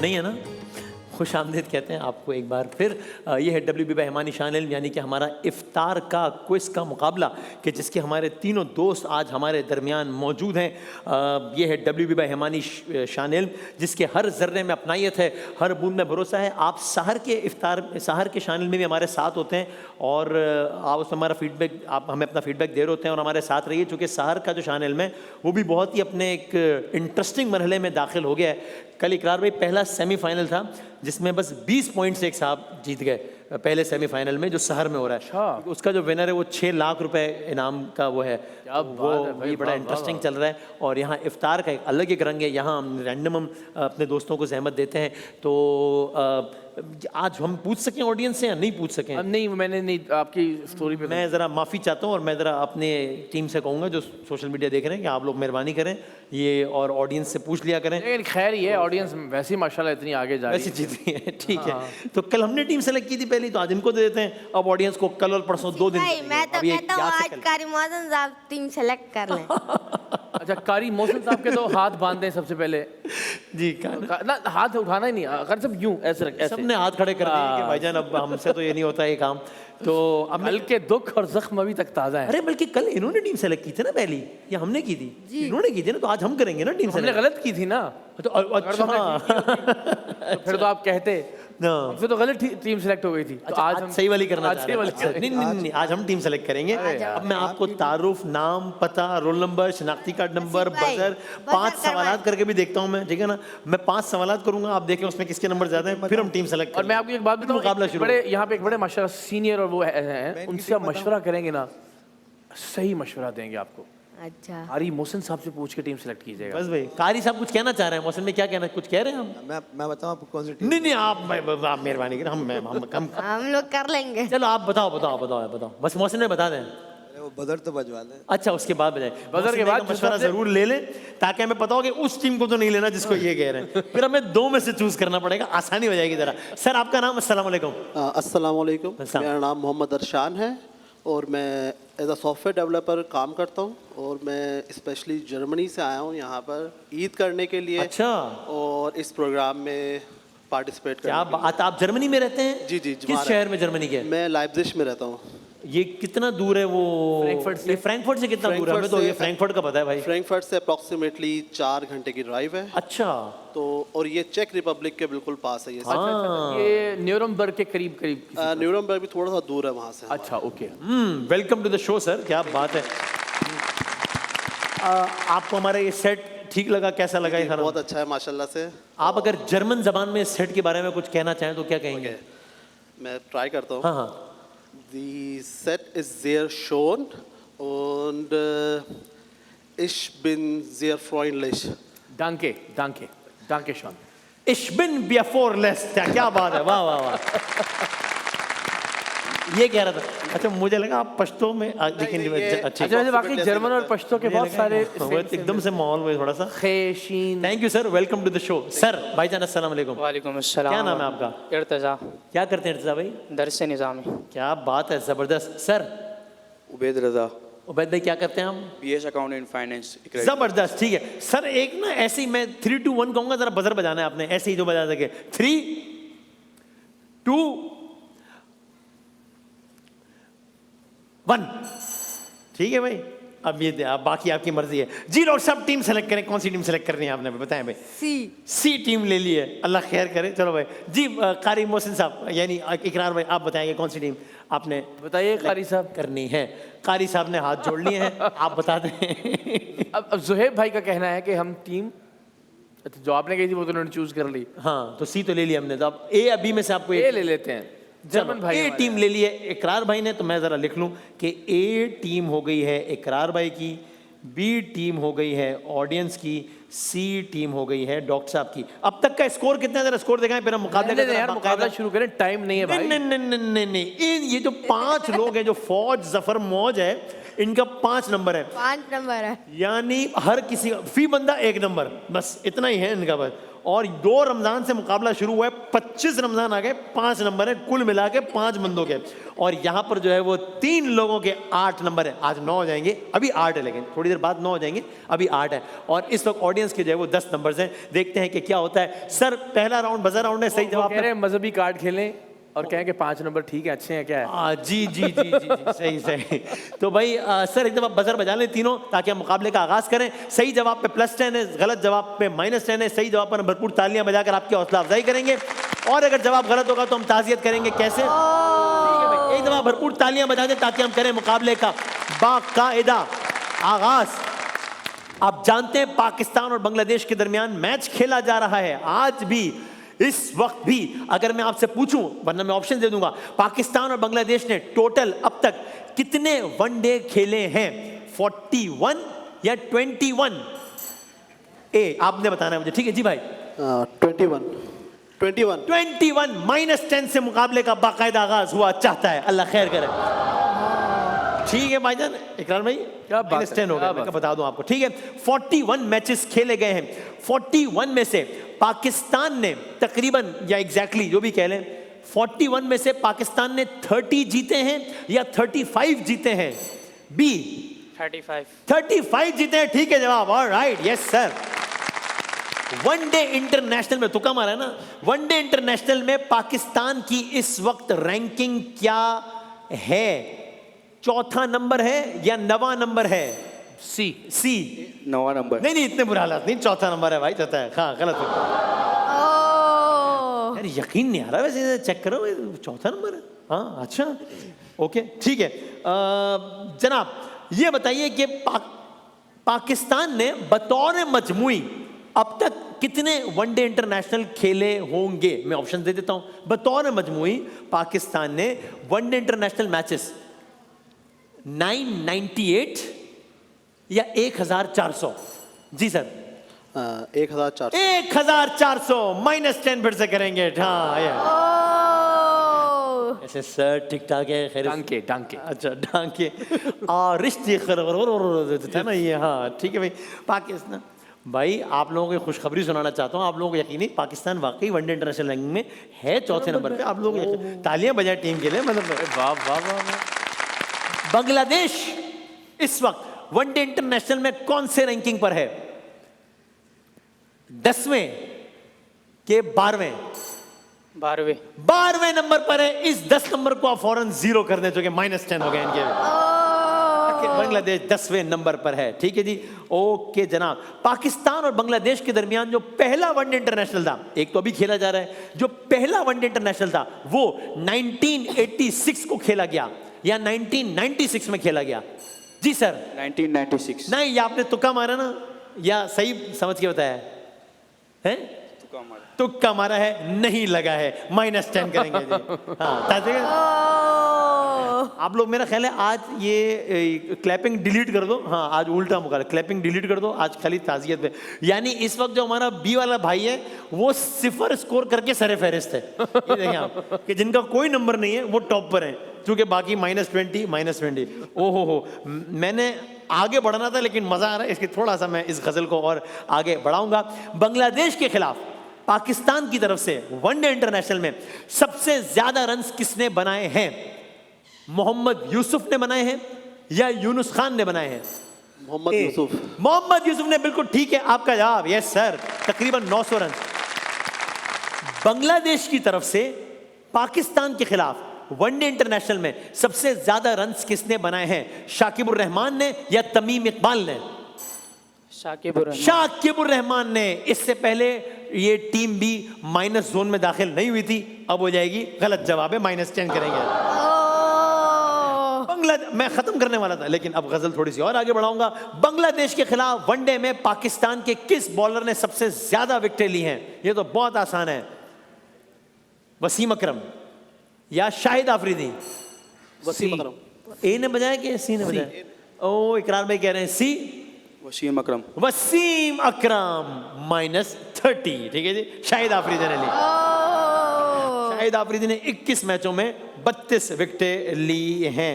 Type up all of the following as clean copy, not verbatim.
नहीं है ना? खुश आमदीद कहते हैं आपको एक बार फिर। ये है WB बाय हिमानी शान इल्म, यानी कि हमारा इफ्तार का क्विज़ का मुकाबला, कि जिसके हमारे तीनों दोस्त आज हमारे दरमियान मौजूद हैं। ये है WB बाय हिमानी शान इल्म, जिसके हर ज़र्रे में अपनाइयत है, हर बूंद में भरोसा है। आप सहर के शान इल्म में भी हमारे साथ होते हैं और आप उसमें हमारा फीडबैक, आप हमें अपना फीडबैक दे रहे होते हैं और हमारे साथ रहिए, चूँकि सहर का जो शान इल्म है वो भी बहुत ही अपने एक इंटरेस्टिंग मरहले में दाखिल हो गया है। कल इकरार भाई पहला सेमीफाइनल था जिसमें बस 20 पॉइंट से एक साहब जीत गए पहले सेमीफाइनल में, जो सहर में हो रहा है। अच्छा। उसका जो विनर है वो 6 लाख रुपए इनाम का वो है। वो ये बड़ा इंटरेस्टिंग चल रहा है। और यहाँ इफ्तार का एक अलग एक रंग है। यहाँ हम रैंडम अपने दोस्तों को जहमत देते हैं। तो आज हम पूछ सकें ऑडियंस से या नहीं पूछ सकें? नहीं, मैंने नहीं, आपकी स्टोरी पे मैं ज़रा माफ़ी चाहता हूँ और मैं ज़रा अपने टीम से कहूँगा जो सोशल मीडिया देख रहे हैं कि आप लोग मेहरबानी करें ये और ऑडियंस से पूछ लिया करें। लेकिन खैर ही है, ऑडियंस वैसे ही माशाल्लाह इतनी आगे जा रही वैसे जीत रही है, ठीक है। तो कल हमने टीम सेलेक्ट की थी पहले, तो आज इनको दे देते हैं। अब ऑडियंस को कल और परसों 2 दिन। भाई मैं तो कहता हूँ आज कारी मौसम साहब टीम सेलेक्ट कर लें। अच्छा, कारी मोहसिन साहब के तो हाथ बांध दें सबसे पहले जी। ना, हाथ उठाना ही नहीं, अगर सब यूं ऐसे ऐसे सबने हाथ खड़े कर दिए कि भाईजान अब हमसे तो ये नहीं होता ये काम। तो अब कल के दुख और जख्म अभी तक ताज़ा है। अरे बल्कि कल इन्होंने टीम सेलेक्ट की थी ना पहली, या हमने की थी? इन्होंने की थी ना, तो आज हम करेंगे ना टीम हमने सेलेक्ट। गलत की थी ना, तो अच्छा तो फिर तो आप कहते हमसे तो गलत टीम सेलेक्ट हो गई थी। तो आज हम सही वाली करना चाह रहे हैं। अच्छा, नहीं, आज हम टीम सेलेक्ट करेंगे। अब मैं आपको तारुफ, नाम, पता, रोल नंबर, शनाख्ती कार्ड नंबर, बजर 5 सवालात करके भी देखता हूँ मैं, ठीक है ना? मैं 5 सवालात करूंगा, आप देखें उसमें किसके नंबर ज्यादा हैं, फिर हम टीम सेलेक्ट करेंगे। और मैं आपको एक बात बताऊं, मुकाबला शुरू। बड़े यहाँ पे एक बड़े माशाल्लाह सीनियर और वो हैं, उनसे आप मशवरा करेंगे ना, सही मशवरा देंगे आपको। अच्छा, कारी मोहसिन साहब से पूछ के टीम सेलेक्ट कीजिएगा। बस भाई, कारी साहब कुछ कहना चाह रहे हैं। मौसम में क्या कहना, कुछ कह रहे हैं हम? मैं बताऊं आपको कौन सी टीम? नहीं, आप मेहरबानी करें, हम लोग कर लेंगे। चलो आप बताओ, बस मौसम में बता दें। वो बजर तो बजवा लें। अच्छा, उसके बाद बजाए बजर के बाद मशवरा जरूर ले लें, ताकि हमें पता हो कि उस टीम को तो नहीं लेना जिसको ये कह रहे हैं। फिर हमें 2 में से चूज करना पड़ेगा, आसानी हो जाएगी जरा। सर आपका नाम? अस्सलाम वालेकुम। अस्सलाम वालेकुम, मेरा नाम मोहम्मद अरशान है और मैं एज अ सॉफ्टवेयर डेवलपर काम करता हूँ और मैं स्पेशली जर्मनी से आया हूँ यहाँ पर ईद करने के लिए। अच्छा। और इस प्रोग्राम में पार्टिसिपेट क्या बात, आप जर्मनी में रहते हैं? जी। किस शहर में जर्मनी के? मैं लाइप्जिग में रहता हूँ। ये कितना दूर है वो? फ्रैंकफर्ट से कितना दूर है? हमें तो ये फ्रैंकफर्ट का पता है भाई। फ्रैंकफर्ट से अप्रॉक्सीमेटली 4 घंटे की ड्राइव है। अच्छा। तो और ये चेक रिपब्लिक के बिल्कुल पास है। ये न्यूरमबर्ग के करीब न्यूरमबर्ग भी थोड़ा सा दूर है वहाँ से। अच्छा, okay. Welcome to the show sir, क्या बात है। आपको हमारा ये सेट ठीक लगा? कैसा लगा ये? बहुत अच्छा है माशाल्लाह से। आप अगर जर्मन जबान में इस सेट के बारे में कुछ कहना चाहें तो क्या कहेंगे? मैं ट्राई करता हूँ। हाँ। The Set ist sehr schön und ich bin sehr freundlich. Danke schon. Ich bin bevorlässt. क्या बात है, वाह। ये कह रहा था। अच्छा, मुझे लगा आप पश्तो में, लेकिन अच्छा, वैसे वाकई जर्मन और पश्तो के बहुत सारे एकदम से माहौल में थोड़ा सा। Thank you sir, welcome to the show. Sir भाईजान अस्सलाम वालेकुम। वालेकुम अस्सलाम। क्या नाम है आपका? इर्तजा। क्या करते हैं इर्तजा भाई? दरस निज़ामी। क्या बात है, जबरदस्त। सर? उबैद रजा। उबैद भाई क्या करते हैं हम? BS accountant finance. जबरदस्त, ठीक है सर। एक ना ऐसे ही मैं 3, 2, 1 कहूंगा, जरा बजर बजाना है आपने, ऐसे ही जो बजा सके। 3, 2, 1। ठीक है भाई, अब ये बाकी आपकी मर्जी है जी। डॉक्टर साहब टीम सेलेक्ट करें, कौन सी टीम सेलेक्ट करनी है आपने बताएं भाई? सी टीम ले ली है, अल्लाह खैर करे। चलो भाई जी। कारी मोहसिन साहब यानी इकरार भाई, आप बताएंगे कौन सी टीम आपने? बताइए कारी साहब। करनी है। कारी साहब ने हाथ जोड़ लिए हैं, आप बता दें। अब जुहैब भाई का कहना है कि हम टीम जो आपने कही थी वो तो उन्होंने चूज कर ली। हाँ, तो सी तो ले लिया हमने, तो अब ए अभी में से आपको ए ले लेते हैं। जर्मन भाई ए टीम ले ली है इकरार भाई ने, तो मैं जरा लिख लूं कि ए टीम हो गई है इकरार भाई की, बी टीम हो गई है ऑडियंस की, सी टीम हो गई है डॉक्टर साहब की। अब तक का स्कोर कितना है जरा स्कोर दिखाएं, फिर हम मुकाबला शुरू करें। टाइम नहीं है भाई। नहीं, ये जो 5 लोग हैं, जो फौज जफर मौज है, इनका 5 नंबर है। 5 नंबर है, यानी हर किसी फी बंदा 1 नंबर, बस इतना ही है इनका बस। और 2 रमजान से मुकाबला शुरू हुआ है, 25 रमजान आ गए, 5 नंबर है कुल मिला के 5 बंदों के, और यहाँ पर जो है वो 3 लोगों के 8 नंबर है। आज 9 हो जाएंगे, अभी 8 है, लेकिन थोड़ी देर बाद 9 हो जाएंगे, अभी 8 है। और इस वक्त ऑडियंस के जो है वो 10 नंबर हैं। देखते हैं कि क्या होता है। सर पहला राउंड बजर राउंड है, सही जवाब कह रहे हैं मजहबी कार्ड खेलें और कहें कि 5 नंबर ठीक है, अच्छे हैं, क्या है? जी जी जी जी जी सही सही। तो भाई सर एक दफा बजर बजा लें तीनों, ताकि हम मुकाबले का आगाज करें। सही जवाब पे +10 है, गलत जवाब पे -10 है, सही जवाब पर हम भरपूर तालियां बजाकर आपकी हौसला अफजाई करेंगे, और अगर जवाब गलत होगा तो हम ताज़ियत करेंगे। कैसे? ठीक है भाई, एक दफा भरपूर तालियां बजा दें ताकि हम करें मुकाबले का बाकायदा आगाज। आप जानते हैं पाकिस्तान और बांग्लादेश के दरमियान मैच खेला जा रहा है आज भी, इस वक्त भी। अगर मैं आपसे पूछूं, वरना मैं ऑप्शन दे दूंगा, पाकिस्तान और बांग्लादेश ने टोटल अब तक कितने वनडे खेले हैं? 41 या 21? आपने बताना है मुझे, ठीक है जी भाई? 21 -10 से मुकाबले का बाकायदा आगाज हुआ चाहता है, अल्लाह खैर करे। ठीक है भाईजान, इकरार भाई क्या बात है, -10 हो क्या गया, बात मैं बता दूं आपको। ठीक है, 41 मैचेस खेले गए हैं। 41 में से पाकिस्तान ने तकरीबन, या एग्जैक्टली जो भी कह लें, 41 में से पाकिस्तान ने 30 जीते हैं या 35 जीते हैं? बी 35 जीते हैं, ठीक है जवाब। Alright, yes sir. One day international में तुक्का मारा है ना, वनडे इंटरनेशनल में पाकिस्तान की इस वक्त रैंकिंग क्या है? 4था नंबर है या 9वां नंबर है? सी 9वां नंबर। नहीं, इतने बुरा हालात नहीं, 4था नंबर है भाई, चौथा है। हाँ गलत है यार, यकीन नहीं आ रहा वैसे, चेक करो 4था नंबर है। हाँ अच्छा, ओके ठीक है। जनाब ये बताइए कि पाकिस्तान ने बतौर मजमुई अब तक कितने वनडे इंटरनेशनल खेले होंगे? मैं ऑप्शन दे देता हूं। बतौर मजमुई पाकिस्तान ने वनडे इंटरनेशनल मैचेस 998 या 1400? जी सर 1400 1400 -10 फिर से करेंगे। हाँ ऐसे सर ठीक ठाक है, खैर डांके अच्छा डांके और रिश्ते है ना ये। हाँ ठीक है भाई। पाकिस्तान भाई आप लोगों को खुशखबरी सुनाना चाहता हूँ, आप लोगों को यकीनी पाकिस्तान वाकई वनडे इंटरनेशनल रैंकिंग में है 4थे नंबर पे। आप लोगों को तालियां बजाएं टीम के लिए, मतलब वाह वाह वाह। बांग्लादेश इस वक्त वनडे इंटरनेशनल में कौन से रैंकिंग पर है? 10वें के 12वें? 12वें नंबर पर है। इस 10 नंबर को आप फौरन 0 कर दें, जो कि -10 हो गए इनके। बांग्लादेश 10वें नंबर पर है। ठीक है जी, ओके जनाब। पाकिस्तान और बांग्लादेश के दरमियान जो पहला वनडे इंटरनेशनल था, एक तो अभी खेला जा रहा है, जो पहला वनडे इंटरनेशनल था वो 1986 को खेला गया या 1996 में खेला गया? जी सर 1996। नहीं, ये आपने तुक्का मारा ना, या सही समझ के बताया है? तुक्का मारा है, नहीं लगा है, -10 करेंगे जी। हाँ आप लोग, मेरा ख्याल है आज ये क्लैपिंग डिलीट कर दो। हाँ आज उल्टा मुकाबला, क्लैपिंग डिलीट कर दो, आज खाली ताज़ियत पे। यानी इस वक्त जो हमारा बी वाला भाई है वो 0 स्कोर करके सरे फहरिस्त है। ये देखें आप कि जिनका कोई नंबर नहीं है वो टॉप पर है, क्योंकि बाकी -20 ओहो। मैंने आगे बढ़ना था लेकिन मजा आ रहा है, इसके थोड़ा सा मैं इस गजल को और आगे बढ़ाऊंगा। बांग्लादेश के खिलाफ पाकिस्तान की तरफ से वनडे इंटरनेशनल में सबसे ज्यादा रन्स किसने बनाए हैं? मोहम्मद यूसुफ ने बनाए हैं या यूनुस खान ने बनाए हैं? मोहम्मद यूसुफ ने, बिल्कुल ठीक है आपका जवाब, यस सर, तकरीबन 900 रन। बांग्लादेश की तरफ से पाकिस्तान के खिलाफ वनडे इंटरनेशनल में सबसे ज्यादा रन्स किसने बनाए हैं? शाकिबुर रहमान ने या तमीम इकबाल ने? शाकिबुर रहमान ने। इससे पहले ये टीम भी माइनस जोन में दाखिल नहीं हुई थी, अब हो जाएगी। गलत जवाब है, -10 करेंगे। मैं खत्म करने वाला था लेकिन अब गजल थोड़ी सी और आगे बढ़ाऊंगा। बांग्लादेश के खिलाफ वनडे में पाकिस्तान के किस बॉलर ने सबसे ज्यादा विकेटें ली हैं? ये तो बहुत आसान है। वसीम अकरम या शाहिद आफरीदी? वसीम अकरम। ए ने बजाया कि सी ने बजाया? ओ इकरार भाई कह रहे हैं सी। वसीम अकरम -30। ठीक है जी, शाहिद आफरीदी ने ली। शाहिद आफरीदी ने 21 मैचों में 32 विकेटें ली हैं।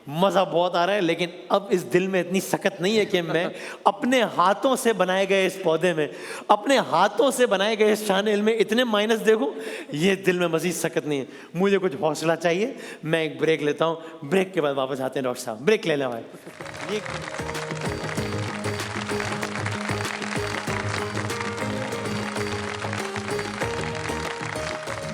मज़ा बहुत आ रहा है, लेकिन अब इस दिल में इतनी सकत नहीं है कि मैं अपने हाथों से बनाए गए इस पौधे में, अपने हाथों से बनाए गए इस चैनल में इतने माइनस देखूं। ये दिल में मज़ीद सकत नहीं है, मुझे कुछ हौसला चाहिए। मैं एक ब्रेक लेता हूँ, ब्रेक के बाद वापस आते हैं। डॉक्टर साहब ब्रेक ले लें भाई। ये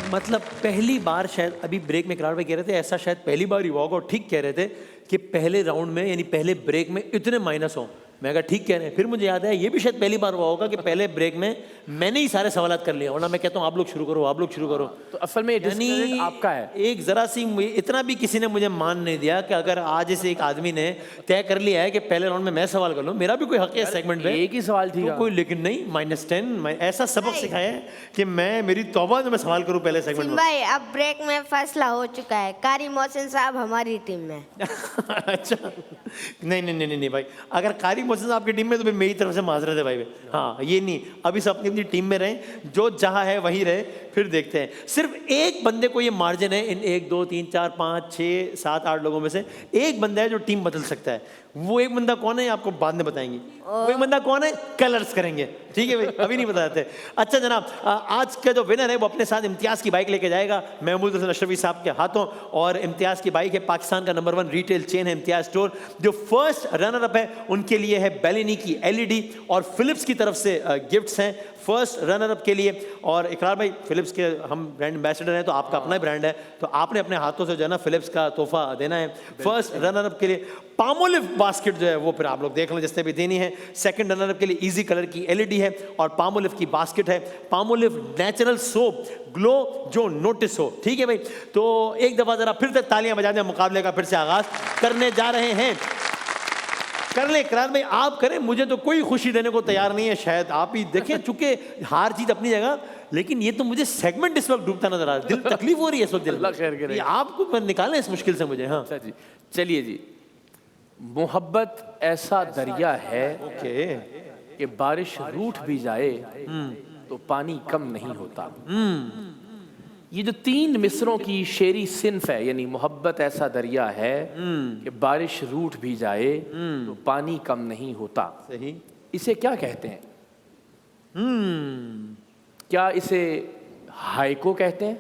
मतलब पहली बार शायद अभी ब्रेक में करार भाई कह रहे थे, ऐसा शायद पहली बार ही हुआ होगा, और ठीक कह रहे थे कि पहले राउंड में यानी पहले ब्रेक में इतने माइनस हो। मैं कहा ठीक कह रहे हैं। फिर मुझे याद है ये भी शायद पहली बार हुआ होगा कि पहले ब्रेक में मैंने ही सारे सवालात कर लिया, वरना मैं कहता हूँ आप लोग शुरू करो, आप लोग शुरू करो। तो असल में डिस्क्रेडिट आपका है। एक जरा सी इतना भी किसी ने मुझे मान नहीं दिया कि अगर आज से एक आदमी ने तय कर लिया है कि पहले राउंड में मैं सवाल कर लूँ, मेरा भी कोई हक है सेगमेंट में, एक ही सवाल ठीक है कोई, लेकिन नहीं -10 ऐसा सबक सिखाया है कि मैं मेरी तौबा में सवाल करूँ पहले सेगमेंट में। भाई अब ब्रेक में फैसला हो चुका है, कारी मोहसिन साहब हमारी टीम में। अच्छा नहीं भाई, अगर कारी मोहसिन आपकी टीम में तो फिर मेरी तरफ से माजरत है भाई। हाँ ये नहीं, अभी सब अपनी अपनी टीम में रहें, जो जहाँ है वहीं रहे, फिर देखते हैं। सिर्फ एक बंदे को ये मार्जिन है इन 1 2 3 4 5 6 7 8 लोगों में से, एक बंदा है जो टीम बदल सकता है। वो एक बंदा कौन है आपको बाद में बताएंगे। वो एक बंदा कौन है, कलर्स करेंगे, ठीक है भाई, अभी नहीं बताते। अच्छा जनाब, आज का जो विनर है वो अपने साथ इम्तियाज़ की बाइक लेके जाएगा महमूद हसन अशरफी साहब के हाथों, और इम्तियाज़ की बाइक है पाकिस्तान का नंबर 1 रिटेल चेन है इम्तियाज़ स्टोर। जो फर्स्ट रनर अप है उनके लिए है बेलिनी की LED और फिलिप्स की तरफ से गिफ्ट्स हैं फर्स्ट रनर अप के लिए। और इकरार भाई फिलिप्स के हम ब्रांड एम्बेसडर हैं, तो आपका अपना ब्रांड है, तो आपने अपने हाथों से जो है ना फिलिप्स का तोहफा देना है। फर्स्ट रनर अप के लिए पामोलिव बास्केट जो है वो फिर आप लोग देख लो जिसने भी देनी है। सेकंड रनर अप के लिए इजी कलर की LED है और पामोलिव की बास्केट है। पामोलिव नेचुरल सोप ग्लो जो नोटिस हो, ठीक है भाई। तो एक दफ़ा ज़रा फिर से तालियां बजा दें, मुकाबले का फिर से आगाज़ करने जा रहे हैं। कर ले इकरार भाई, आप करें, मुझे तो कोई खुशी देने को तैयार नहीं है, शायद आप ही देखें, चूंकि हार जीत अपनी जगह, लेकिन ये तो मुझे सेगमेंट इस वक्त डूबता नजर आ रहा है, दिल तकलीफ हो रही है इस वक्त दिल अल्लाह खैर करे। ये आपको निकालें इस मुश्किल से मुझे। हाँ अच्छा जी, चलिए जी। मोहब्बत ऐसा दरिया है ओके कि बारिश रूठ भी जाए तो पानी कम नहीं होता। ये जो 3 मिसरों की शेरी सिन्फ है, यानी मोहब्बत ऐसा दरिया है कि बारिश रूठ भी जाए तो पानी कम नहीं होता, सही। इसे क्या कहते हैं? क्या इसे हाइको कहते हैं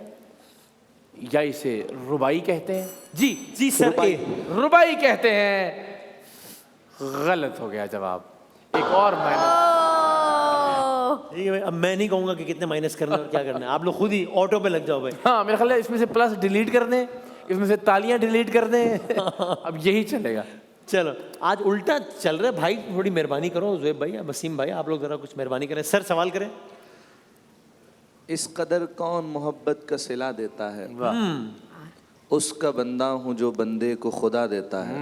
या इसे रुबाई कहते हैं? जी जी सर, रुबाई कहते हैं। गलत हो गया जवाब। एक और ठीक है भाई, अब मैं नहीं कहूंगा कि कितने माइनस करना है और क्या करना है, आप लोग खुद ही ऑटो पे लग जाओ भाई। हाँ मेरा ख्याल है इसमें से प्लस डिलीट कर दें, इसमें से तालियां डिलीट कर दें। अब यही चलेगा। चलो आज उल्टा चल रहा है भाई, थोड़ी मेहरबानी करो ज़ुएब भाई, वसीम भाई, आप लोग जरा कुछ मेहरबानी करें। सर सवाल करें। इस कदर कौन मोहब्बत का सिला देता है, उसका बंदा हूँ जो बंदे को खुदा देता है।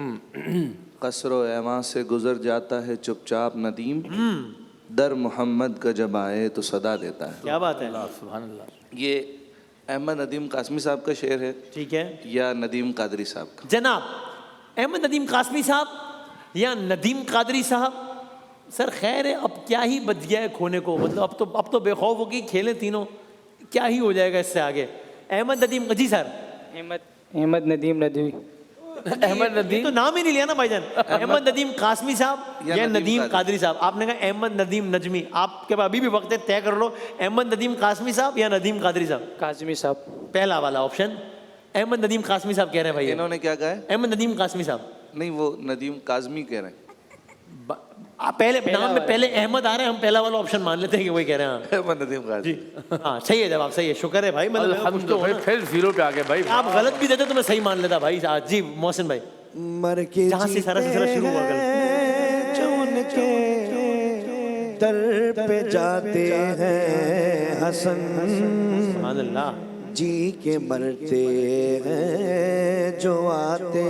कसरो एवा से गुजर जाता है चुपचाप नदीम, दर मोहम्मद का जब आए तो सदा देता है। क्या बात है, सुभान अल्लाह। ये अहमद नदीम कासमी साहब का शेर है, ठीक है। या नदीम कादरी साहब का? जनाब अहमद नदीम कासमी साहब या नदीम कादरी साहब? सर खैर है, अब क्या ही बच गया है खोने को, मतलब अब तो बेखौफ होगी खेलें तीनों, क्या ही हो जाएगा इससे आगे। अहमद नदीम, जी सर। अहमद नदीम नदवी। अहमद नदीम तो नाम ही नहीं लिया ना भाईजान। अहमद नदीम कासमी साहब या नदीम कादरी साहब? आपने कहा अहमद नदीम नजमी, आपके पास अभी भी वक्त है, तय कर लो अहमद नदीम कासमी साहब या नदीम कादरी साहब। काजमी साहब। पहला वाला ऑप्शन अहमद नदीम कासमी साहब कह रहे हैं भाई। इन्होंने क्या कहा है? अहमद नदीम कासमी साहब नहीं, वो नदीम काजमी कह रहे हैं। आप पहले नाम में पहले अहमद आ रहे हैं, हम पहला वाला ऑप्शन मान लेते हैं कि वही कह रहे हैं। अहमद नदीम काजमी। हाँ सही है जवाब, सही है, शुक्र है भाई। मतलब भाई फिर 0 पे आ गए भाई। आप गलत भी देते तो मैं सही मान लेता भाई। जी मोहसिन भाई, मर के जहाँ से सारा सिलसिला शुरू हुआ चुन के दर पे जाते हैं हसन, सुभान अल्लाह। जी के मरते हैं जो आते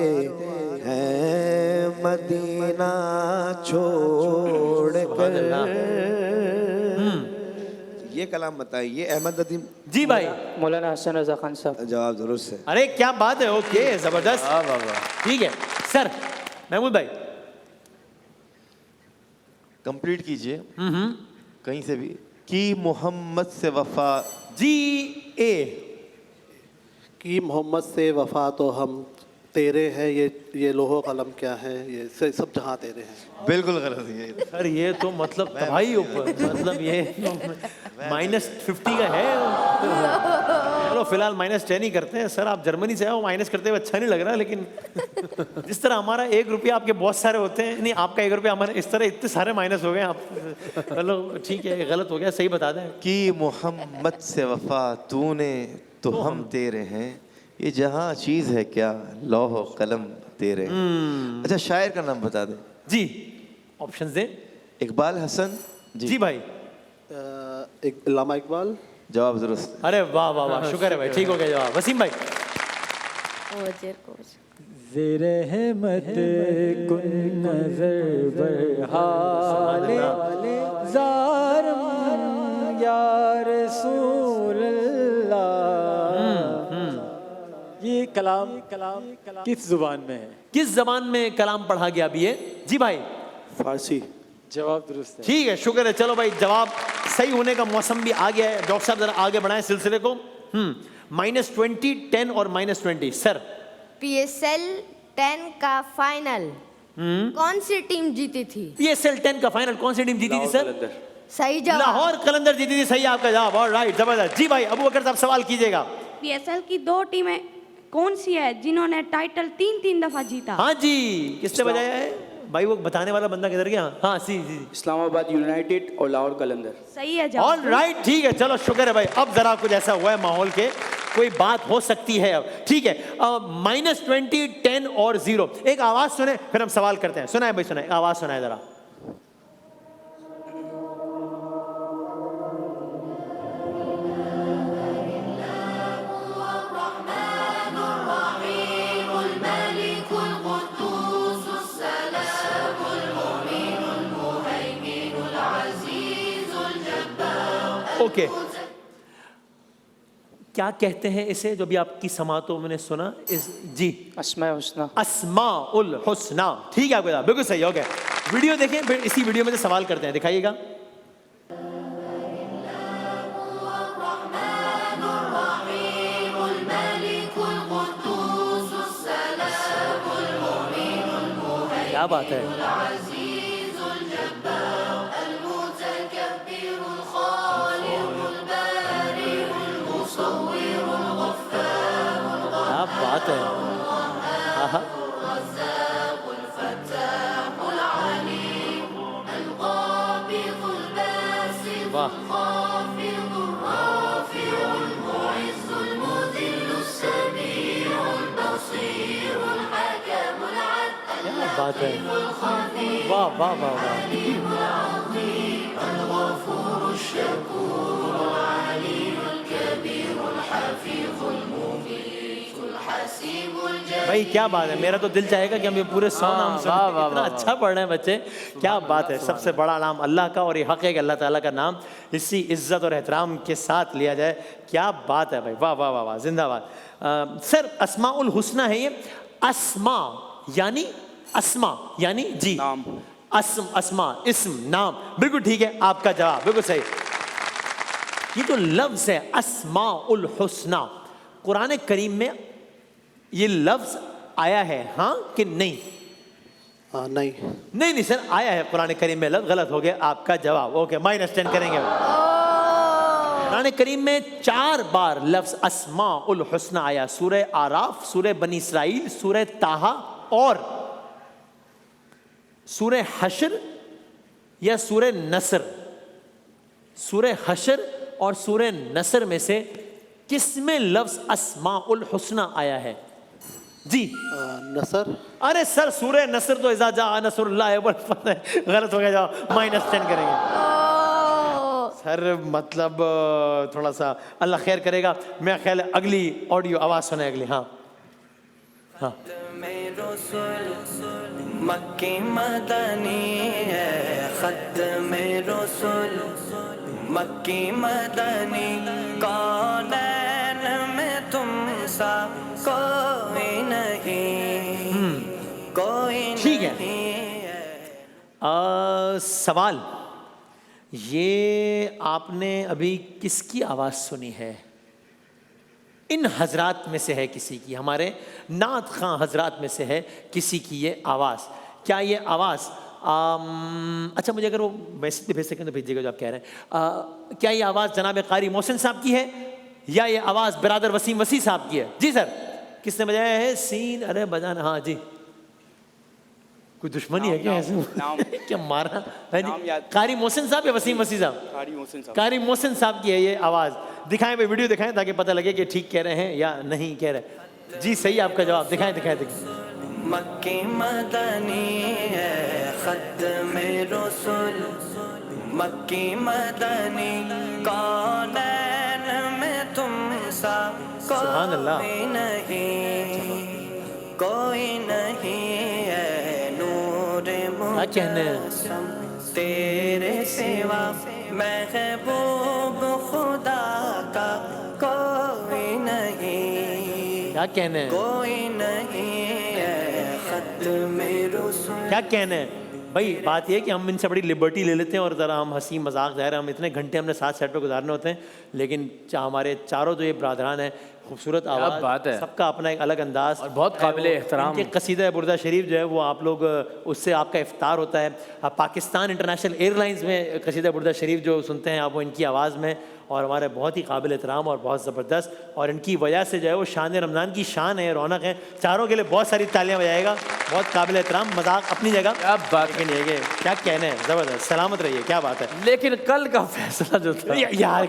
हैं मदीना छोड़ कर। ये कलाम बताइए अहमद नदीम। जी भाई, मौलाना हसन रजा खान साहब। जवाब दुरुस्त है। अरे क्या बात है, ओके जबरदस्त, ठीक है। सर महमूद भाई कंप्लीट कीजिए कहीं से भी कि मोहम्मद से वफा। जी ए कि मोहम्मद से वफा तो हम तेरे है, ये लोहो कलम क्या है, ये सब जहाँ तेरे हैं। बिल्कुल गलत है ये। सर ये तो मतलब तबाही ऊपर, मतलब ये -50 का है। चलो फिलहाल -10 ही करते हैं। सर आप जर्मनी से आओ, माइनस करते हुए अच्छा नहीं लग रहा, लेकिन जिस तरह हमारा 1 रुपया आपके बहुत सारे होते हैं, नहीं आपका 1 रुपया हमारे, इस तरह इतने सारे माइनस हो गए आप। चलो ठीक है, गलत हो गया, सही बता दें। कि मोहम्मद से वफा तूने तो हम तेरे हैं, ये जहाँ चीज है क्या लौह कलम तेरे हैं। अच्छा शायर का नाम बता दे जी, ऑप्शंस दें। इकबाल हसन जी भाई। इल्लामा इकबाल। जवाब दुरुस्त। अरे वाह वाह वाह, शुक्र है भाई, ठीक हो गया जवाब। वसीम भाई। ज़ेर-ए-मत कुन नज़र बरहाले ज़ारम या रसूल अल्लाह। ये कलाम किस जुबान में है? किस जबान में कलाम पढ़ा गया अभी ये? जी भाई। फारसी। जवाब दुरुस्त है। ठीक है, शुक्र है। चलो भाई, जवाब सही होने का मौसम भी आ गया है। डॉक्टर साहब जरा आगे बढ़ाएं सिलसिले को। -20, 10 और -20 सर। PSL 10 का फाइनल कौन सी टीम जीती थी? PSL 10 का फाइनल कौन सी टीम जीती थी सर? सही जवाब। लाहौर कलंदर जीती थी, सही आपका जवाब। ऑलराइट, जबरदस्त। जी भाई, अबू बकर साहब सवाल कीजिएगा। PSL की 2 टीमें कौन सी है जिन्होंने टाइटल 3 दफा जीता? हाँ जी, किसने बजाया है भाई? वो बताने वाला बंदा किधर गया? हाँ जी जी। इस्लामाबाद यूनाइटेड और लाहौर कलंदर। सही है जवाब। ऑलराइट, ठीक है, चलो शुक्र है भाई। अब जरा कुछ ऐसा हुआ है माहौल के, कोई बात हो सकती है अब। ठीक है, -20, 10 और 0। एक आवाज सुने फिर हम सवाल करते हैं। सुनाए भाई, सुनाए, आवाज सुनाए जरा। ओके, क्या कहते हैं इसे जो भी आपकी समातों में सुना? इस जी, अस्माए हुस्ना। अस्माउल हुस्ना। ठीक है आपका, बिल्कुल सही हो गया। वीडियो देखें, फिर इसी वीडियो में से सवाल करते हैं। दिखाइएगा। क्या बात है। क्या बात है। आहा। वाह, क्या बात है। वाह वाह वाह वाह। भाई क्या बात है, मेरा तो दिल चाहेगा कि हम ये पूरे 100 नाम सुने। इतना अच्छा पढ़ रहे हैं बच्चे, क्या बात है। सबसे बड़ा नाम अल्लाह का, और ये हक है कि अल्लाह ताला का नाम इसी इज्जत और एहतराम के साथ लिया जाए। क्या बात है भाई, वाह वाह वाह वाह, जिंदाबाद। सर अस्माउल हुस्ना है ये। अस्मा यानी, अस्मा यानी जी नाम। अस्मा इस्म, नाम। बिल्कुल ठीक है आपका जवाब, बिल्कुल सही। ये तो लफ्ज है अस्माउल हुस्ना, कुरान करीम में ये लफ्ज आया है हाँ कि नहीं? नहीं नहीं नहीं सर, आया है कुरान करीम में लफ्ज। गलत हो गया आपका जवाब। ओके, -10 करेंगे। कुरान करीम में 4 बार लफ्ज अस्माउल हुस्ना आया। सूरह आराफ, सूरह बनी इसराइल, सूरह ताहा और सूरह हशर या सूरह नसर। सूरह हशर और सूरह नसर में से किस में लफ्ज अस्माउल हुस्ना आया है? जी नसर। अरे सर, सूरह नसर तो इज़ा जा नसरुल्लाह वल फतह। गलत हो गया जवाब, -10 करेंगे। सर मतलब थोड़ा सा अल्लाह खैर करेगा। मैं ख्याल है अगली ऑडियो आवाज सुने अगली। हाँ हाँ। मक्की मदनी है, खत में रसूल मक्की मदनी, कौनैन में तुम सा कोई नहीं, कोई ठीक है। सवाल ये आपने अभी किसकी आवाज सुनी है? इन हजरात में से है किसी की, हमारे नात खां हजरात में से है किसी की ये आवाज़। क्या ये आवाज़ अच्छा मुझे अगर वो मैसेज भेज सकें तो भेजिएगा जो आप कह रहे हैं। क्या ये आवाज़ जनाब कारी मोहसिन साहब की है या ये आवाज़ बिरादर वसीम वसी साहब की है? जी सर, किसने बजाया है? सीन, अरे बजाना, हाँ जी। कोई दुश्मनी है क्या ऐसे? क्या मारा है जी? कारी मोहसिन साहब या वसीम वसी साहब? कारी मोहसिन साहब की है ये आवाज़। दिखाएं भाई, वीडियो दिखाएं ताकि पता लगे कि ठीक कह रहे हैं या नहीं कह रहे। जी सही आपका जवाब, दिखाएं दिखाएं दिखाएं। मक्की मदनी है खत में रसूल, मक्की मदनी कौनैन में तुम सा कोई नहीं, कोई नहीं है नूर मुजस्सम तेरे सिवा, महबूब खुदा का कोई नहीं, क्या कहना है? कोई नहीं है खत में रसूल। क्या कहना है भाई? बात यह है कि हम इनसे बड़ी लिबर्टी ले लेते हैं और ज़रा हम हंसी मजाक ज़ाहिर, हम इतने घंटे हमने साथ सेट पर गुजारने होते हैं, लेकिन हमारे चारों जो ये बरादरान हैं, खूबसूरत आवाज़, बात है, सबका अपना एक अलग अंदाज और बहुत काबिल एहतराम। इनके कसीदा बुर्दा शरीफ जो है वो आप लोग उससे आपका इफ्तार होता है। पाकिस्तान इंटरनेशनल एयरलाइंस में कसीदा बुर्दा शरीफ जो सुनते हैं आप वो इनकी आवाज़ में, और हमारे बहुत ही काबिल एहतराम और बहुत ज़बरदस्त, और इनकी वजह से जो है वो शान रमज़ान की शान है, रौनक है। चारों के लिए बहुत सारी तालियां बजाएगा, बहुत काबिल एहतराम, मजाक अपनी जगह। क्या बात है, लेकिन ये क्या कहना है, ज़बरदस्त, सलामत रहिए, क्या बात है। लेकिन कल का फैसला जो था यार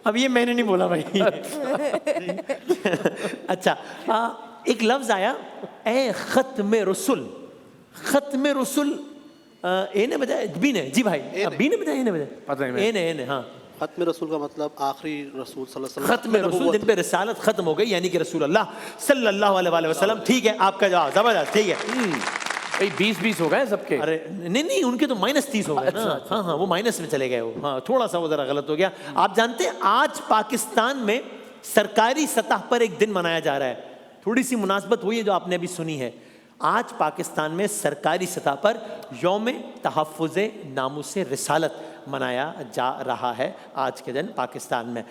अब ये मैंने नहीं बोला भाई। अच्छा, एक लफ्ज़ आया, ए ख़त्म रसूल, ख़त्म रसूल, ए ने बजाया, बी ने, जी भाई, बी ने बजाया, ए ने बजाया, पता नहीं, ए ने, हाँ। खत्म रसूल का मतलब आखिरी रसूल सल्लल्लाहु अलैहि वसल्लम, खत्म रसूल, जिन पे रिसालत खत्म हो गई, यानी कि रसूल अल्लाह सल्लल्लाहु अलैहि वसल्लम। ठीक है, आपका जवाब ज़बरदस्त, ठीक है। भाई 20-20 हो गए सबके? अरे नहीं नहीं, उनके तो -30 हो गए ना। हाँ हाँ, वो माइनस में चले गए वो, हाँ थोड़ा सा वो ज़रा गलत हो गया। आप जानते हैं आज पाकिस्तान में सरकारी सतह पर एक दिन मनाया जा रहा है, थोड़ी सी मुनासबत हुई है जो आपने अभी सुनी है। आज पाकिस्तान में सरकारी सतह पर यौम तहफ़्फ़ुज़े नामुसे रिसालत मनाया जा रहा है आज के दिन पाकिस्तान में।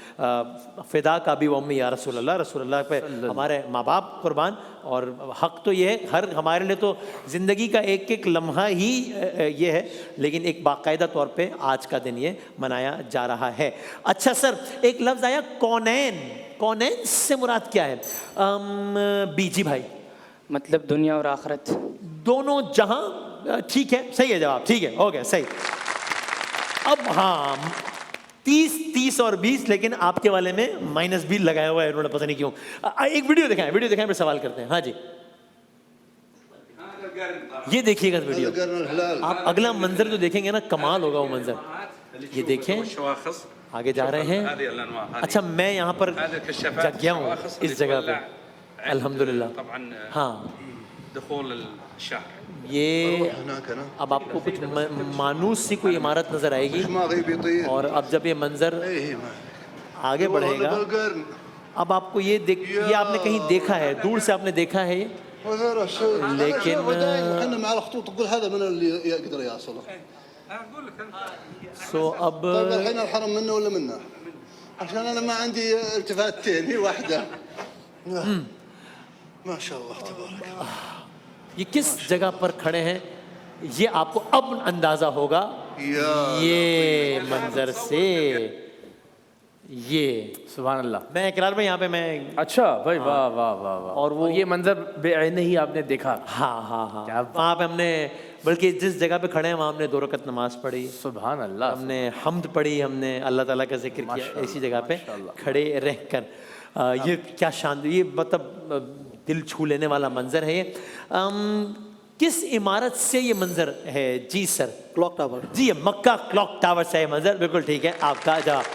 फ़िदा का भी वम्मी या रसूल अल्लाह पे हमारे माँ बाप कुर्बान, और हक़ तो ये है, हर हमारे लिए तो ज़िंदगी का एक एक लम्हा ही ये है, लेकिन एक बाकायदा तौर पे आज का दिन ये मनाया जा रहा है। अच्छा सर, एक लफ्ज़ आया कौनैन, कौनैन से मुराद क्या है? बीजी भाई, मतलब दुनिया और आखिरत, दोनों जहां। ठीक है, सही है जवाब, ठीक है, हो गया सही। अब हाँ 30 और 20, लेकिन आपके वाले में -20 लगाया हुआ है उन्होंने, पता नहीं क्यों। एक वीडियो दिखाएं, वीडियो दिखाएं, फिर सवाल करते हैं। हाँ जी, ये देखिएगा वीडियो, आप अगला मंजर जो देखेंगे ना, कमाल होगा वो मंजर। ये देखें, आगे जा रहे हैं। अच्छा, मैं यहाँ पर जग गया हूँ इस जगह पे, अल्हम्दुलिल्लाह। हाँ, ये अब आपको कुछ मानूस सी कोई इमारत नज़र आएगी, और अब जब ये मंजर आगे बढ़ेगा, अब आपको ये आपने कहीं देखा है, दूर से आपने देखा है ये, लेकिन सो अब ये किस जगह पर खड़े हैं ये आपको अब अंदाजा होगा ये मंजर से। ये सुभान अल्लाह, मैं इकरार में यहाँ पे मैं, अच्छा भाई, वाह वाह वाह वाह। और वो ये मंजर बेअने ही आपने देखा? हाँ हाँ हाँ, वहाँ पे हमने, बल्कि जिस जगह पे खड़े हैं वहाँ हमने 2 रकत नमाज पढ़ी, सुभान अल्लाह, हमने हम्द पढ़ी, हमने अल्लाह ताला का जिक्र किया इसी जगह पे खड़े रहकर। ये क्या शान, ये मतलब दिल छू लेने वाला मंजर है ये। किस इमारत से ये मंजर है? जी सर, क्लॉक टावर। जी, मक्का क्लॉक टावर से है मंजर, बिल्कुल ठीक है आपका जवाब।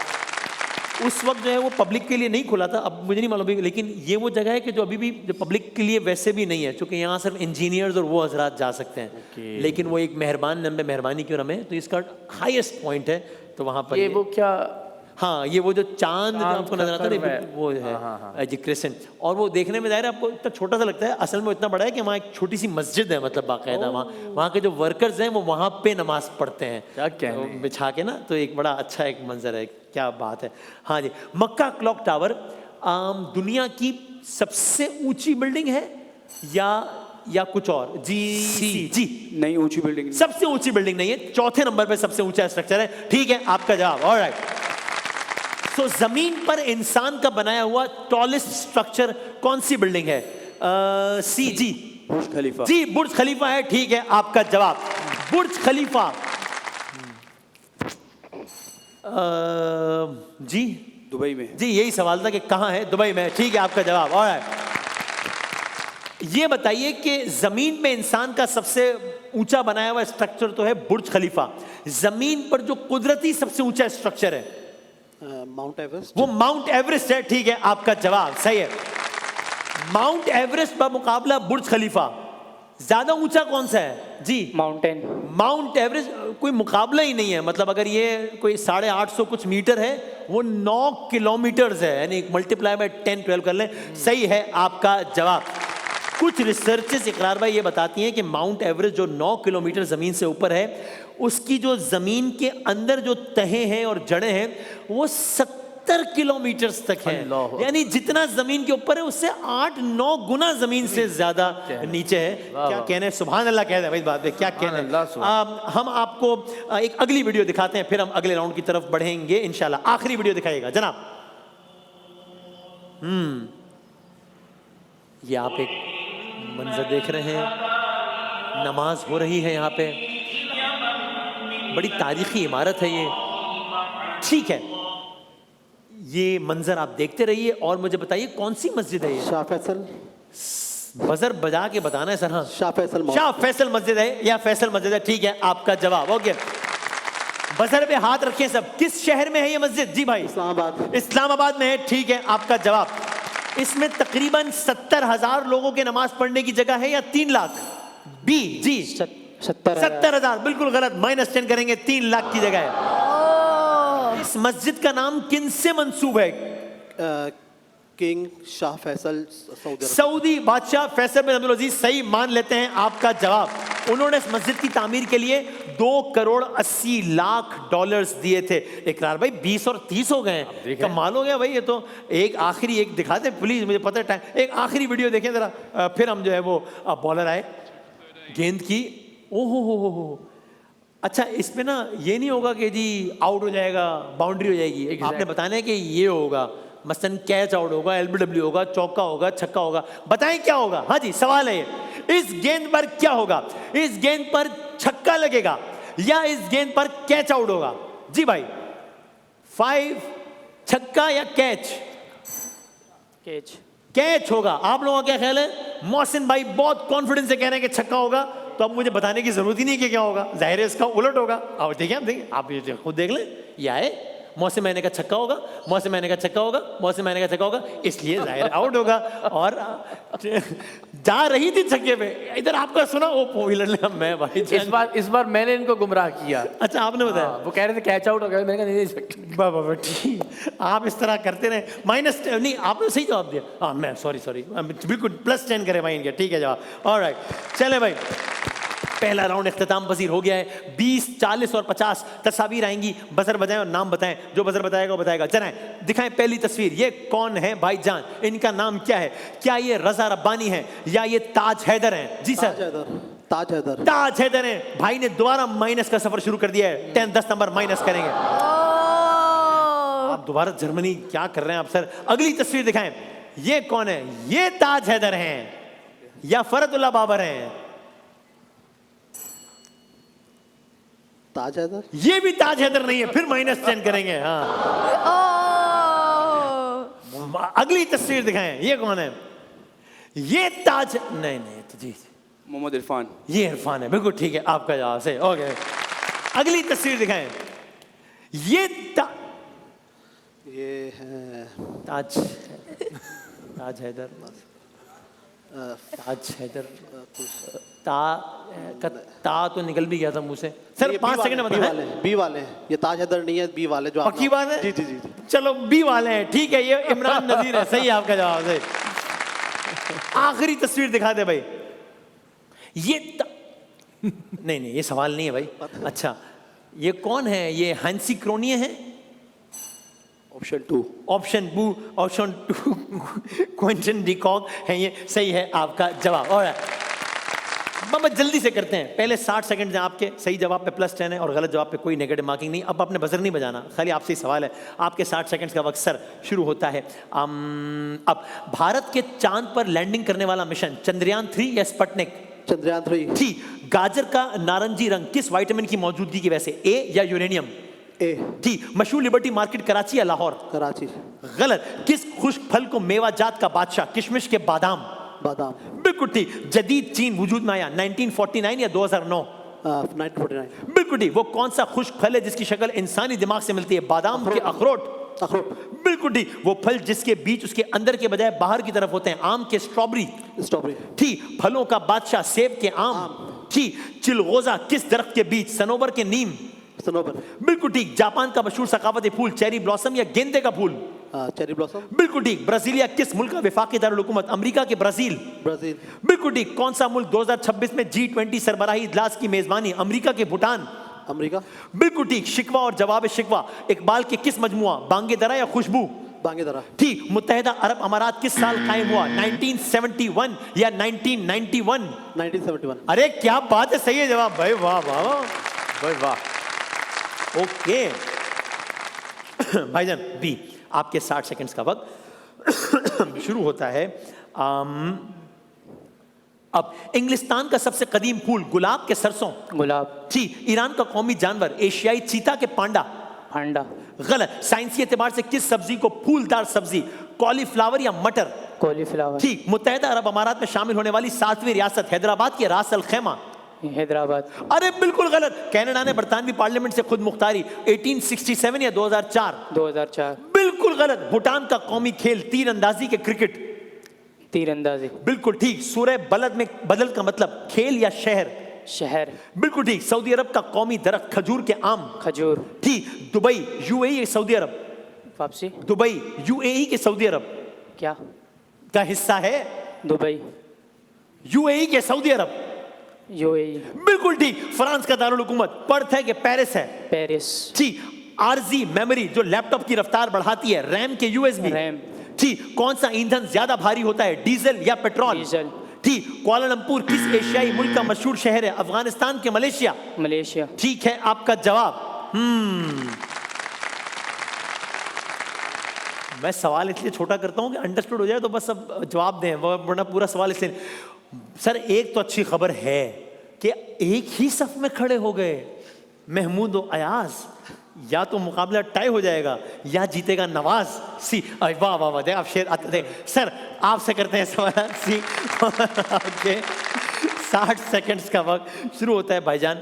उस वक्त जो है वो पब्लिक के लिए नहीं खुला था, अब मुझे नहीं मालूम, लेकिन ये वो जगह है कि जो अभी भी जो पब्लिक के लिए वैसे भी नहीं है, क्योंकि यहाँ सिर्फ इंजीनियर्स और वो हजरात जा सकते हैं। लेकिन वो एक मेहरबान नंबर मेहरबानी क्यों रमे, तो इसका हाईएस्ट पॉइंट है, तो वहाँ पर ये वो क्या हाँ, ये वो जो चांद जो आपको नजर आता है वो है जी क्रिसेंट, और वो देखने में जाहिर है आपको इतना छोटा सा लगता है, असल में इतना बड़ा है कि वहाँ एक छोटी सी मस्जिद है, मतलब बाकायदा वहाँ के जो वर्कर्स हैं वो वहाँ पे नमाज पढ़ते हैं, क्या कहने, तो बिछा के ना, तो एक बड़ा अच्छा एक मंजर है, क्या बात है। हाँ जी, मक्का क्लॉक टावर दुनिया की सबसे ऊंची बिल्डिंग है या कुछ और? जी नहीं, ऊंची बिल्डिंग नहीं। सबसे ऊंची बिल्डिंग नहीं है, चौथे नंबर पे सबसे ऊंचा स्ट्रक्चर है। ठीक है, आपका जवाब। ऑलराइट, सो जमीन पर इंसान का बनाया हुआ टॉलेस्ट स्ट्रक्चर कौन सी बिल्डिंग है? सी जी, बुर्ज खलीफा। जी बुर्ज खलीफा है। ठीक है, आपका जवाब बुर्ज खलीफा। जी दुबई में। जी यही सवाल था कि कहाँ है, दुबई में। ठीक है, आपका जवाब। ऑलराइट, ये बताइए कि जमीन में इंसान का सबसे ऊंचा बनाया हुआ स्ट्रक्चर तो है बुर्ज खलीफा, जमीन पर जो कुदरती सबसे ऊंचा स्ट्रक्चर है माउंट एवरेस्ट। वो माउंट एवरेस्ट है। ठीक है, आपका जवाब सही है। माउंट एवरेस्ट पर मुकाबला बुर्ज खलीफा, ज्यादा ऊंचा कौन सा है? जी माउंटेन। माउंट एवरेस्ट कोई मुकाबला ही नहीं है, मतलब अगर ये कोई 850 कुछ मीटर है, वो 9 किलोमीटर है, यानी मल्टीप्लाई बाय 10-12 कर लें। सही है आपका जवाब। कुछ रिसर्चेस इकरार भाई ये बताती हैं कि माउंट एवरेस्ट जो 9 किलोमीटर ज़मीन से ऊपर है, उसकी जो ज़मीन के अंदर जो तहें हैं और जड़ें हैं वो 70 किलोमीटर तक है, यानी जितना ज़मीन के ऊपर है उससे 8-9 गुना ज़मीन से ज़्यादा नीचे है। क्या कहने, सुभान अल्लाह कहते हैं भाई, बात है क्या कहने। हम आपको एक अगली वीडियो दिखाते हैं, फिर हम अगले राउंड की तरफ बढ़ेंगे इंशाल्लाह। आखिरी वीडियो दिखाइएगा जनाब। ये आप एक मंजर देख रहे हैं, नमाज हो रही है यहाँ पे, बड़ी तारीखी इमारत है ये। ठीक है, ये मंजर आप देखते रहिए और मुझे बताइए कौन सी मस्जिद है ये? शाह फैसल। बजर बजा के बताना है सर। हाँ, शाह फैसल मस्जिद है या फैसल मस्जिद है। ठीक है, आपका जवाब। ओके, बजर पे हाथ रखें सब। किस शहर में है ये मस्जिद? जी भाई, इस्लामाबाद में है। ठीक है, आपका जवाब। इसमें तकरीबन 70,000 लोगों के नमाज पढ़ने की जगह है या 3 लाख? बी जी 70,000 बिल्कुल गलत, -10 करेंगे। 3 लाख की जगह है। इस मस्जिद का नाम किन से मंसूब है? किंग शाह फैसल, सऊदी बादशाह फैसल बिन अब्दुल अजीज। सही मान लेते हैं आपका जवाब। उन्होंने इस मस्जिद की तामीर के लिए $2,80,00,000 दिए थे। इकरार भाई 20 और 30 हो गए, कमाल हो गया भाई ये तो। एक आखिरी एक दिखाते प्लीज, मुझे पता है टाइम, एक आखिरी वीडियो देखें जरा, फिर हम जो है वो बॉलर आए गेंद की। ओहो हो, अच्छा इसमें ना ये नहीं होगा कि जी आउट हो जाएगा, बाउंड्री हो जाएगी। आपने बताना है कि ये होगा, मसलन कैच आउट होगा, एलबीडब्ल्यू होगा, चौका होगा, छक्का होगा। बताएं क्या होगा? हाँ जी, सवाल है ये, इस गेंद पर क्या होगा? इस गेंद पर छक्का लगेगा या इस गेंद पर कैच आउट होगा? जी भाई, 5 छक्का या कैच? कैच होगा। आप लोगों का क्या ख्याल है? मोहसिन भाई बहुत कॉन्फिडेंस से कह रहे हैं कि छक्का होगा, तो अब मुझे बताने की जरूरत ही नहीं कि क्या होगा, जाहिर है इसका उलट होगा। अब देखिए, आप ये खुद देख लें। ये आए मौसम मैंने का छक्का होगा, मौसम मैंने का छक्का होगा, मौसम मैंने का छक्का होगा, इसलिए जाहिर आउट होगा। और जा रही थी छक्के पे, इधर आपका सुना वो मैं भाई इस बार मैंने इनको गुमराह किया। अच्छा, आपने बताया? वो कह रहे थे कैच आउट हो गया, मैंने कहा नहीं। बाबा ठीक, आप इस तरह करते रहे। -10 नहीं, आपने सही जवाब दिया। हाँ, मैं सॉरी बिल्कुल +10 करें भाई इनके। ठीक है जवाब। ऑलराइट, चले भाई, पहला राउंड इख्तिताम पजीर हो गया है। 20, 40 और 50 तस्वीर आएंगी, बजर बजाएं और नाम बताएं। जो बजर बताएगा वो बताएगा। चलें दिखाएं पहली तस्वीर। ये कौन है भाईजान? इनका नाम क्या है? क्या ये रजा रब्बानी है या ये ताज हैदर हैं? जी सर, ताज हैदर हैं। भाई ने दोबारा माइनस का सफर शुरू कर दिया है, 10 नंबर माइनस करेंगे। आप दोबारा जर्मनी क्या कर रहे हैं आप सर? अगली तस्वीर दिखाएं। ये कौन है? ये ताज हैदर हैं या फरदुल्लाह बाबर हैं? ताज हैदर? ये भी ताज हैदर नहीं है, फिर -10 करेंगे। हाँ, अगली तस्वीर दिखाएं। ये कौन है? ये ताज नहीं तो जी मोहम्मद इरफान। ये इरफान है, बिल्कुल ठीक है आपका जवाब से। ओके, अगली तस्वीर दिखाएं। ये है ताज हैदर। ताज हैदर ता तो निकल भी गया था मुंह से। सर 5 सेकंड में बताएं। बी वाले हैं, ये ताज हैदर नहीं है, बी वाले जो पक्की बात है? जी जी जी। चलो बी वाले हैं, ठीक है, ये इमरान नजीर है, सही है आपका जवाब। सही। आखिरी तस्वीर दिखा दे भाई। नहीं ये सवाल नहीं है भाई। अच्छा ये कौन है? ये हैंसी क्रोनिये हैं? ऑप्शन 2 ऑप्शन 2 क्विंटन डिकॉक है, ये सही है आपका जवाब। और बाबा जल्दी से करते हैं, पहले 60 सेकंड हैं आपके। सही जवाब पे +10 है और गलत जवाब पे कोई नेगेटिव मार्किंग नहीं। अब आपने बजर नहीं बजाना, खाली आपसे ही सवाल है। आपके 60 सेकंड्स का वक्त सर शुरू होता है। अब भारत के चांद पर लैंडिंग करने वाला मिशन चंद्रयान 3 या स्पुतनिक? चंद्रयान 3। ठीक। गाजर का नारंगी रंग किस विटामिन की मौजूदगी की वजह से? ए या यूरेनियम? ए। ठीक। मशहूर लिबर्टी मार्केट कराची या लाहौर? कराची। गलत। किस खुश्क फल को मेवा जात का बादशाह किशमिश के बादाम? बादाम। बिल्कुल ठीक। जदीद चीन वजूद में आया 1949 या 2009? 1949। बिल्कुल ठीक। वो कौन सा खुश्क फल है जिसकी शक्ल इंसानी दिमाग से मिलती है? बादाम के अखरोट? बिल्कुल ठीक। वो फल जिसके बीज उसके अंदर के बजाय बाहर की तरफ होते हैं? आम के स्ट्रॉबेरी? स्ट्रॉबेरी। ठीक। फलों का बादशाह सेब के आम? ठीक। चिलगोजा किस दरख्त के बीज? सनोबर के नीम? सनोबर। बिल्कुल ठीक। जापान का मशहूर सकाफती फूल चेरी ब्लॉसम या गेंदे का फूल? Cherry blossom. बिल्कुल ठीक। ब्राजीलिया किस मुल्क का वफाकी दारुल हुकूमत? अमेरिका के ब्राजील? ब्राजील। बिल्कुल ठीक। कौन सा मुल्क 2026 में G20 सरबराही इजलास की मेजबानी? अमेरिका के भूटान? अमेरिका। बिल्कुल ठीक। शिकवा और जवाब शिकवा इकबाल के किस मजमुआ? बांगे दरा या खुशबू? बांगे दरा। ठीक। मुत्तहिदा अरब अमारात किस साल कायम हुआ? 1971 या 1991? 1971। अरे क्या बात है, सही है जवाब भाई, वाह वाह भाई वाह। ओके भाईजान बी, आपके 60 सेकंड्स का वक्त शुरू होता है। अब इंग्लिस्तान का सबसे कदीम फूल गुलाब के सरसों? गुलाब। ठीक। ईरान का कौमी जानवर? एशियाई चीता के पांडा? पांडा। गलत। साइंसी एतबार से किस सब्जी को फूलदार सब्जी? कॉलीफ्लावर या मटर? कॉलीफ्लावर। ठीक। मुत्तहिदा अरब अमारात में शामिल होने वाली 7वीं रियासत हैदराबाद की रास अल खैमा? हैदराबाद। अरे बिल्कुल गलत। कनाडा ने बरतानवी पार्लियामेंट से खुद मुख्तारी 1867 या 2004? 2004। बिल्कुल गलत। भूटान का कौमी खेल तीरंदाजी के क्रिकेट? तीरंदाजी। बिल्कुल ठीक। सूरह बलद में बदल का मतलब खेल या शहर? शहर। बिल्कुल ठीक। सऊदी अरब का कौमी दरख्त खजूर के आम? खजूर। ठीक। दुबई यूएई सऊदी अरब? वापसी। दुबई यूएई के सऊदी अरब क्या का हिस्सा है? दुबई। यूएई के सऊदी अरब? यूएई। बिल्कुल ठीक। फ्रांस का दारुल हुकूमत पर्थ है कि पेरिस है? पेरिस। ठीक। आरजी मेमोरी जो लैपटॉप की रफ्तार बढ़ाती है? रैम के यूएसबी? रैम। ठीक। कौन सा ईंधन ज्यादा भारी होता है? डीजल या पेट्रोल? डीजल। ठीक। कुआलालंपुर किस एशियाई मुल्क का मशहूर शहर है? अफगानिस्तान के मलेशिया? मलेशिया। ठीक है आपका जवाब। मैं सवाल इसलिए छोटा करता हूं कि अंडरस्टूड हो जाए तो बस अब जवाब दें, वरना पूरा सवाल इसलिए। सर एक तो अच्छी खबर है कि एक ही सफ में खड़े हो गए महमूद और अयाज। या तो मुकाबला टाई हो जाएगा या जीतेगा नवाज। सी वाह वाह वाह, आप शेर आते थे। सर आपसे करते हैं सवाल सी। ओके 60 सेकंड्स का वक्त शुरू होता है भाईजान।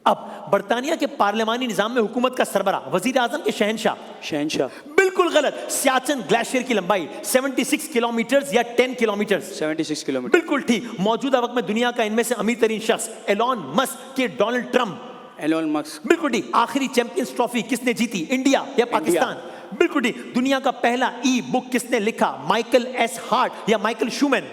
अब बर्तानिया के पार्लियामानी निजाम में हुकूमत का सरबरा वजीर आजम के शहनशाह? शहनशाह। बिल्कुल गलत। सियाचिन ग्लेशियर की लंबाई 76 किलोमीटर या 10 किलोमीटर? 76 किलोमीटर। बिल्कुल ठीक। मौजूदा वक्त में दुनिया का इनमें से अमीर तरीन शख्स? एलॉन मस्क के डोनाल्ड ट्रंप? Elon Musk. बिल्कुल ठीक। आखिरी चैंपियंस ट्रॉफी किसने जीती? इंडिया या पाकिस्तान? बिल्कुल ठीक। दुनिया का पहला ई बुक किसने लिखा? माइकल एस हार्ट या Michael Schumann?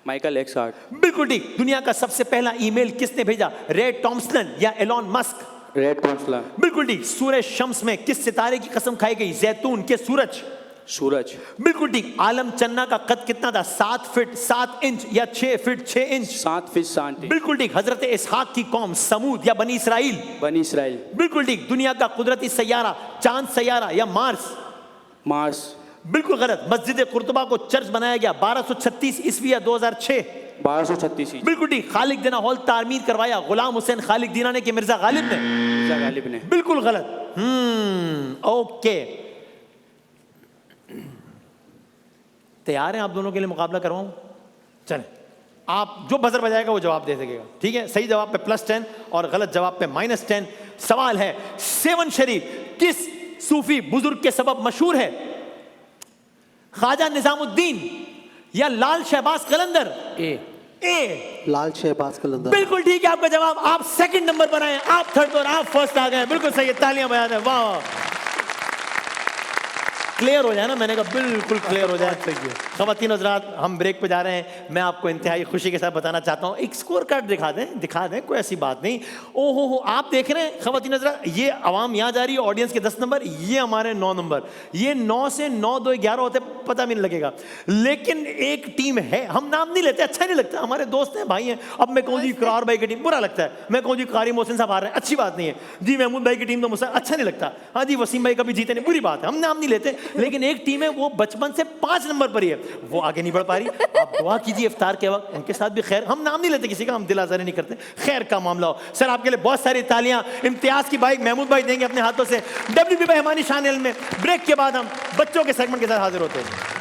Michael X Hart. बिल्कुल ठीक। दुनिया का सबसे पहला ईमेल किसने भेजा? रे टॉम्सन या एलॉन मस्क? रेड कॉन्सला। बिल्कुल ठीक। सूरज शम्स में किस सितारे की कसम खाई गई? जैतून के सूरज? सूरज। बिल्कुल ठीक। आलम चन्ना का कद कितना था? 7 फीट 7 इंच या 6 फीट 6 इंच? 7 feet 7 inch. बिल्कुल ठीक। हजरत इसहाक की कौम समूद या बनी इसराइल? बनी इसराइल। बिल्कुल ठीक। दुनिया का कुदरती सैयारा चांद सैयारा या मार्स? मार्स। बिल्कुल गलत। मस्जिद कुर्तुबा को चर्च बनाया गया 1236 ईस्वी या 2006? 1236। बिल्कुल ठीक। खालिक दीना हॉल तामीर करवाया गुलाम हुसैन खालिक दीना ने कि मिर्जा गालिब ने? मिर्जा गालिब ने। बिल्कुल गलत। ओके तैयार हैं आप दोनों के लिए मुकाबला करवाऊं? चलें, आप जो बजर बजाएगा वो जवाब दे सकेगा, ठीक है? सही जवाब पे +10 और गलत जवाब पे -10। सवाल है सेवन शरीफ किस सूफी बुजुर्ग के सबब मशहूर है? ख्वाजा निजामुद्दीन या लाल शहबाज कलंदर? ए। लाल शहबाज कलंदर। बिल्कुल ठीक है आपका जवाब। आप सेकंड नंबर पर आए, आप थर्ड पर, आप फर्स्ट आ गए। बिल्कुल सही है, तालियां बजा दें। वाह, क्लियर हो जाए ना, मैंने कहा बिल्कुल क्लियर हो जाए। ख़वातीन हज़रात, हम ब्रेक पे जा रहे हैं। मैं आपको इंतहाई खुशी के साथ बताना चाहता हूँ, एक स्कोर कार्ड दिखा दें, कोई ऐसी बात नहीं। ओहो हो, आप देख रहे हैं ख़वातीन हज़रात, ये आवाम यहाँ जा रही है, ऑडियंस के 10 नंबर, ये हमारे 9 नंबर। ये 9 से 9, 2, 11 होते, पता भी नहीं लगेगा। लेकिन एक टीम है, हम नाम नहीं लेते, अच्छा नहीं लगता, हमारे दोस्त हैं, भाई हैं। अब मैं कहूँ जी इकरार भाई की टीम, बुरा लगता है। मैं कहूँ जी कारी मोहसिन साहब आ रहे हैं, अच्छी बात नहीं है जी। महमूद भाई की टीम तो मुझसे अच्छा नहीं लगता। हाँ जी, वसीम भाई कभी जीते नहीं, बुरी बात है, हम नाम नहीं लेते। लेकिन एक टीम है, वो बचपन से 5 नंबर पर ही है, वो आगे नहीं बढ़ पा रही। आप दुआ कीजिए इफ्तार के वक्त उनके साथ भी। खैर, हम नाम नहीं लेते किसी का, हम दिल आज़ारी नहीं करते, खैर का मामला हो। सर, आपके लिए बहुत सारी तालियां इम्तियाज की बाइक महमूद भाई देंगे अपने हाथों से। WBB हिमानी शान में ब्रेक के बाद हम बच्चों के सेगमेंट के साथ हाजिर होते हैं।